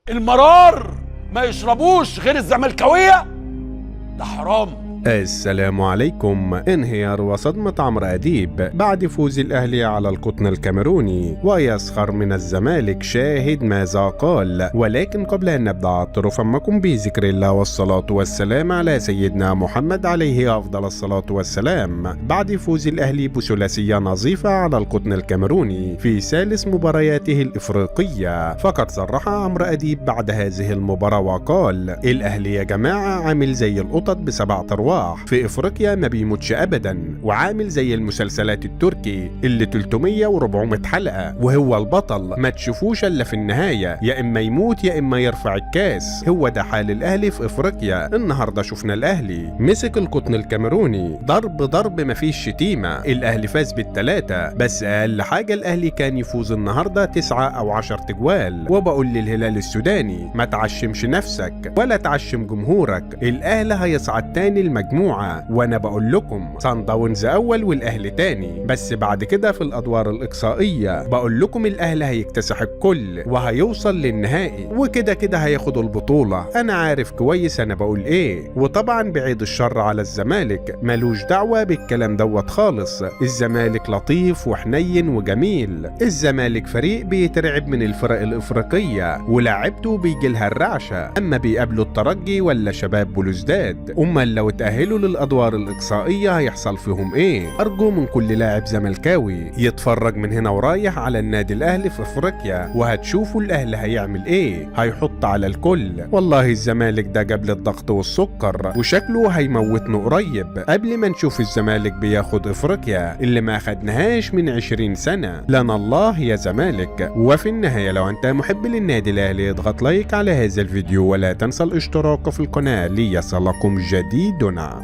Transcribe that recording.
المرار ما يشربوش غير الزملكاويه، ده حرام. السلام عليكم. انهيار وصدمة عمرو أديب بعد فوز الأهلي على القطن الكاميروني، ويسخر من الزمالك، شاهد ماذا قال. ولكن قبل أن نبدأ عطر فمكم بذكر الله والصلاة والسلام على سيدنا محمد عليه أفضل الصلاة والسلام. بعد فوز الأهلي بثلاثية نظيفة على القطن الكاميروني في ثالث مبارياته الإفريقية، فقد صرح عمرو أديب بعد هذه المباراة وقال: الأهلي يا جماعة عامل زي القطط بسبع أرواح في افريقيا، ما بيموتش ابدا، وعامل زي المسلسلات التركي اللي 300 و400 حلقة وهو البطل، ما تشوفوش الا في النهاية، يا اما يموت يا اما يرفع الكاس. هو ده حال الاهلي في افريقيا. النهاردة شفنا الاهلي مسك القطن الكاميروني ضرب مفيش شتيمة. الاهلي فاز بالثلاثة، بس اقل حاجة الاهلي كان يفوز النهاردة 9 أو 10 تجوال. وبقول للهلال السوداني: ما تعشمش نفسك ولا تعشم جمهورك، الاهلي هيصعد تاني المجموعة، وانا بقول لكم صن داونز اول والاهلي تاني، بس بعد كده في الادوار الاقصائية بقول لكم الاهلي هيكتسح الكل وهيوصل للنهائي، وكده كده هياخد البطولة. انا عارف كويس انا بقول ايه، وطبعا بعيد الشر على الزمالك، ملوش دعوة بالكلام دوت خالص. الزمالك لطيف وحنين وجميل، الزمالك فريق بيترعب من الفرق الافريقية ولاعبته بيجي لها الرعشة، اما بيقابلوا الترجي ولا شباب بلوزداد، امال لو اتأهلوا للأدوار الإقصائية هيحصل فيهم إيه؟ أرجو من كل لاعب زملكاوي يتفرج من هنا ورايح على النادي الأهلي في أفريقيا، وهتشوفوا الأهلي هيعمل إيه؟ هيحط على الكل. والله الزمالك ده جاب الضغط والسكر، وشكله هيموتنا قريب قبل ما نشوف الزمالك بياخد أفريقيا اللي ما أخدناهاش من 20 سنة. لنا الله يا زمالك. وفي النهاية لو أنت محب للنادي الأهلي اضغط لايك على هذا الفيديو، ولا تنسى الاشتراك في القناة ليصلكم جديدنا.